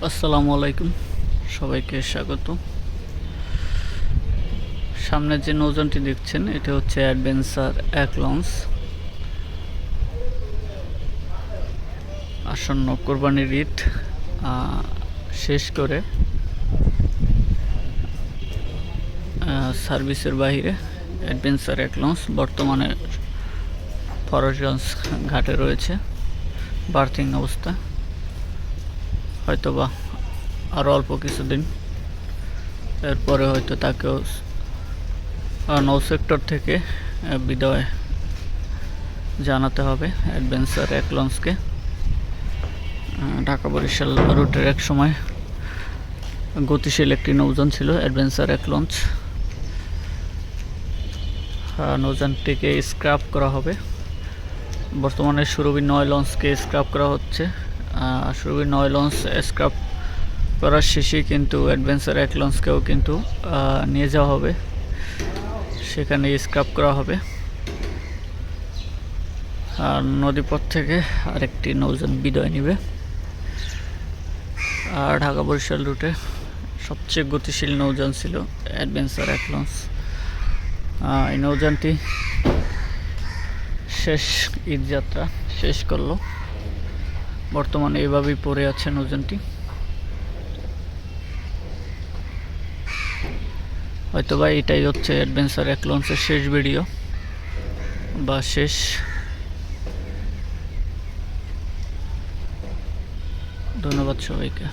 আসসালামু আলাইকুম, সবাইকে স্বাগত। সামনে যে নৌযানটি দেখছেন এটা হচ্ছে অ্যাডভেঞ্চার এক লঞ্চ। আসন্ন কোরবানির ঈদ শেষ করে সার্ভিসের বাইরে অ্যাডভেঞ্চার এক লঞ্চ বর্তমানে ফরজগঞ্জ ঘাটে রয়েছে বার্থিং অবস্থা। হয়তোবা আরও অল্প কিছুদিন এরপরে হয়তো তাকেও নৌ সেক্টর থেকে বিদায় জানাতে হবে অ্যাডভেঞ্চার এক লঞ্চকে। ঢাকা বরিশাল রুটের এক সময় গতিশীল একটি নৌযান ছিল অ্যাডভেঞ্চার এক লঞ্চ। নৌযানটিকে স্ক্র্যাপ করা হবে। বর্তমানে সুরভি 9 লঞ্চকে স্ক্র্যাপ করা হচ্ছে। সুরভি 9 লঞ্চ স্ক্র্যাপ করার শেষে কিন্তু অ্যাডভেঞ্চার এক লঞ্চকেও কিন্তু নিয়ে যাওয়া হবে, সেখানে স্ক্র্যাপ করা হবে। আর নদীপথ থেকে আরেকটি নৌযান বিদায় নেবে। আর ঢাকা বরিশাল রুটে সবচেয়ে গতিশীল নৌযান ছিল অ্যাডভেঞ্চার এক লঞ্চ। এই নৌযানটি শেষ ঈদ যাত্রা শেষ করলো। বর্তমানে এভাবেই পড়ে আছে নৌযানটি। হয়তোবা এটাই হচ্ছে অ্যাডভেঞ্চার এক লঞ্চের শেষ ভিডিও বা শেষ। ধন্যবাদ সবাইকে।